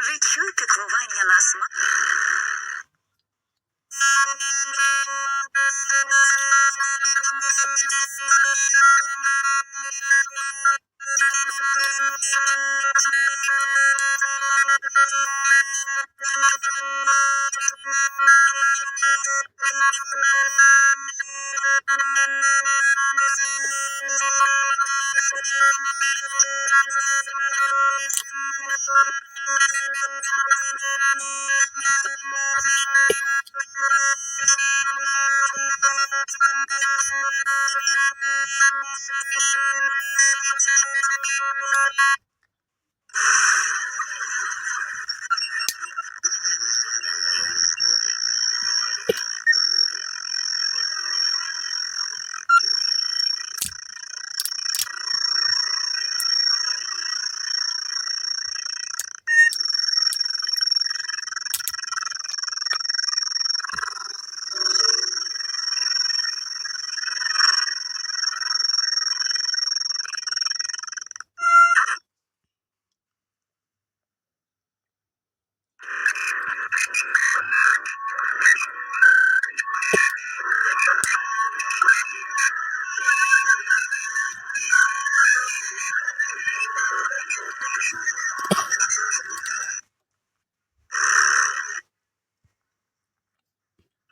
Відчуй піклування на смак.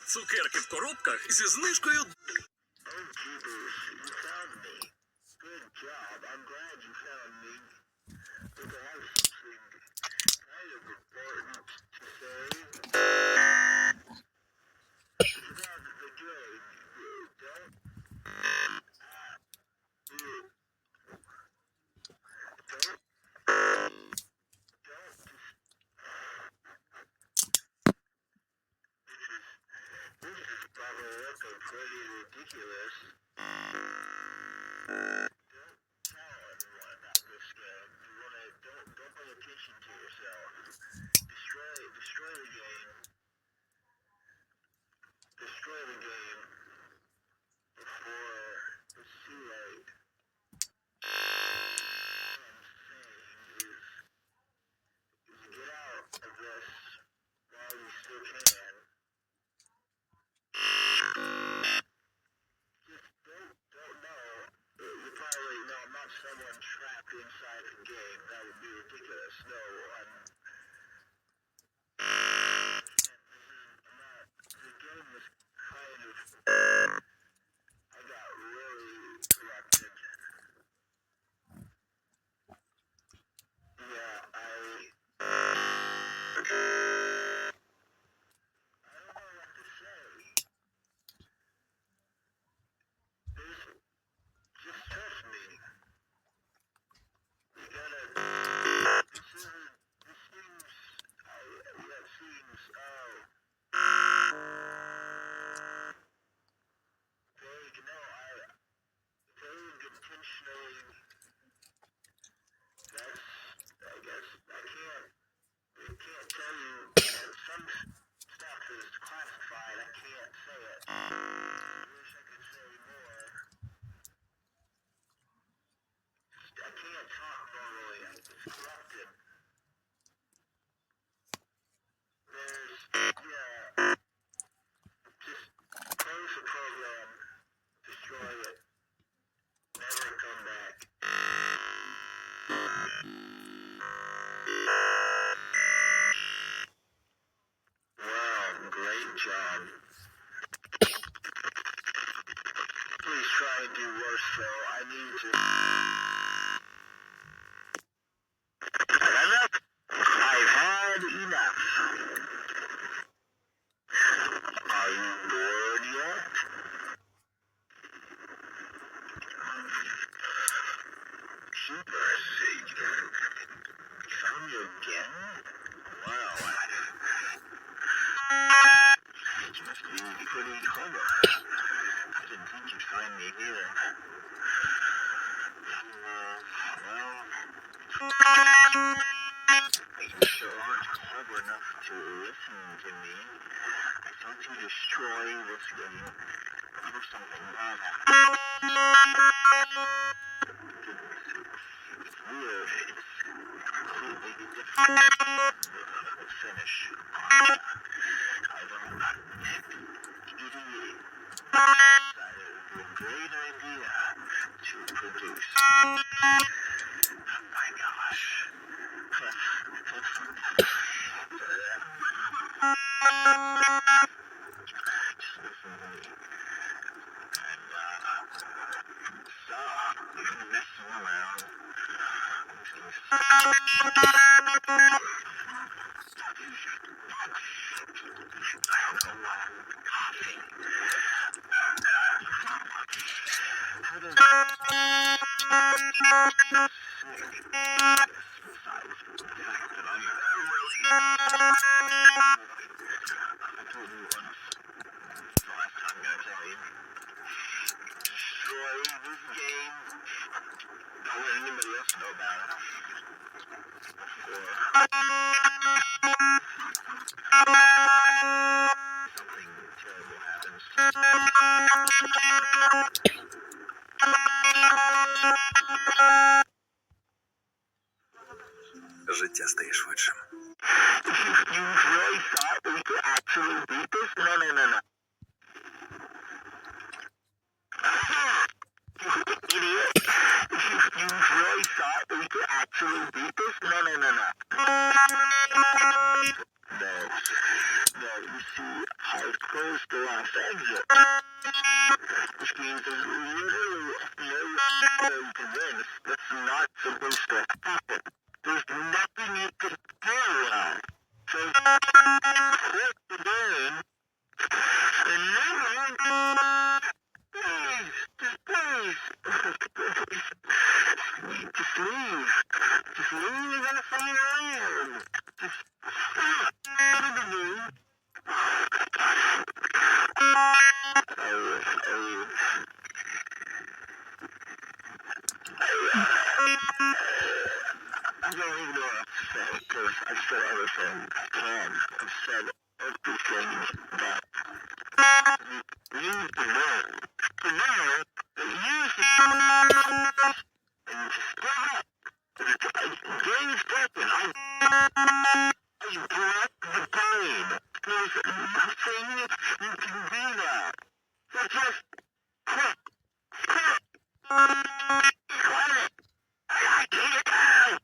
Цукерки в коробках зі знижкою. Pretty ridiculous. Don't pay attention to yourself. Destroy the game. Destroy the game before it's too late. What I'm saying is get out of this while you still can. Someone trapped inside the game. That would be ridiculous. No, the game was kind of, I got really corrupted. Yeah, I don't know what to say. Just trust me. Please try and do worse, though. I need to. I've had enough. Are you bored yet? Super Satan. Found you again? Wow. You must be pretty clever. I didn't think you'd find me here. You sure aren't clever enough to listen to me. I Once you destroy this game, or something bad happens. It's weird. It's completely different. The finish. I don't know. Idiot. Decided it would be a great idea to produce. My gosh. Just listen to me. And, stop messing around. I'm just gonna I don't know why I'm coughing. How does besides the fact that I'm really I told you once, the last time I'm gonna tell you. Destroy this game. Don't let anybody else know about it. Before something terrible happens. Життя стає швидшим. You really thought we could actually beat this? No. Idiot. You really thought we could actually beat this? No. No, you see, I was close to Los Angeles. Which means there's literally no way to win. That's not supposed to happen. There's nothing you can do. So, quit the game. And then, please, just leave. Just leave and say you're leaving. Just stop. I don't even know what to say, because I've said everything I can. I've said everything that you need to know. To know that you should and stop. The game's broken. I broke the game. There's nothing you can do now. So just quit. Quit it. I can't get out.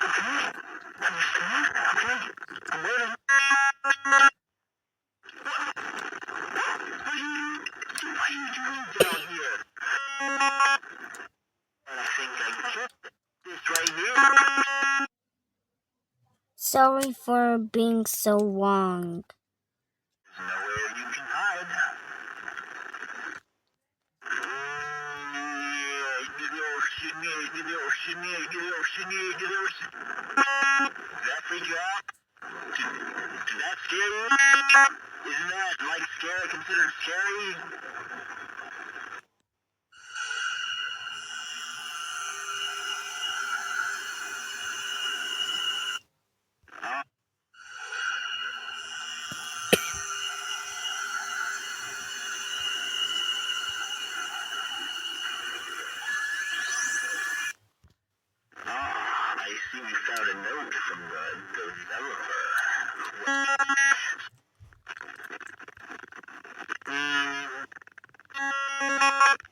Okay? Understand? Okay? I'm waiting. What are you doing down here? And I think I get this right here. Sorry for being so long. There's nowhere you can hide. Does that freak you out? Did that scare you? Isn't that like scary, considered scary? I see you found a note from the developer.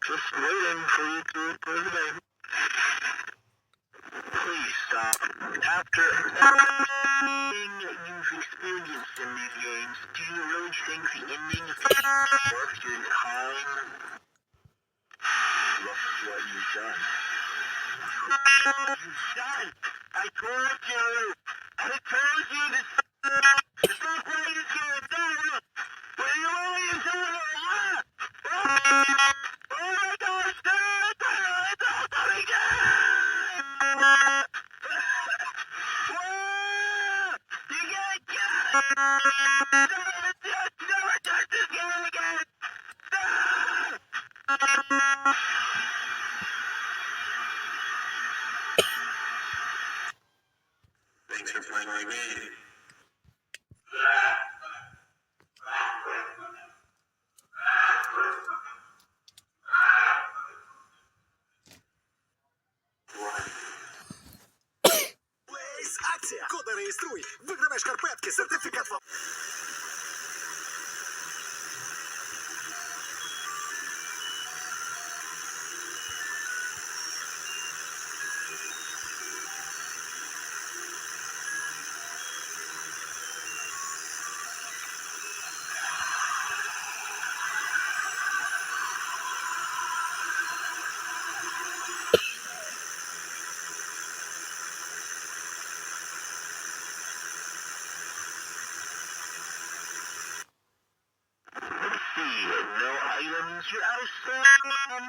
Just waiting for you to reply today. Please stop. After everything you've experienced in these games, do you really think the ending is worth your time? Look what you've done. You've done! I told you! this! Stop what you're doing! What are you really doing? Oh my gosh! It's all coming down! You gotta get it! Never touch this game again! Thanks for playing my game. Реєструй! Вигравай шкарпетки, сертифікат вам. Let's see. No items. You're out of stock, and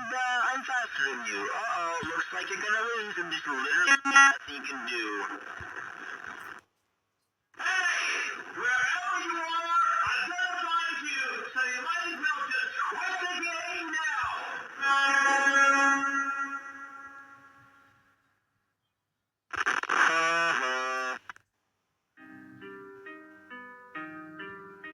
I'm faster than you. Uh-oh. Looks like you're gonna lose, and there's literally nothing you can do.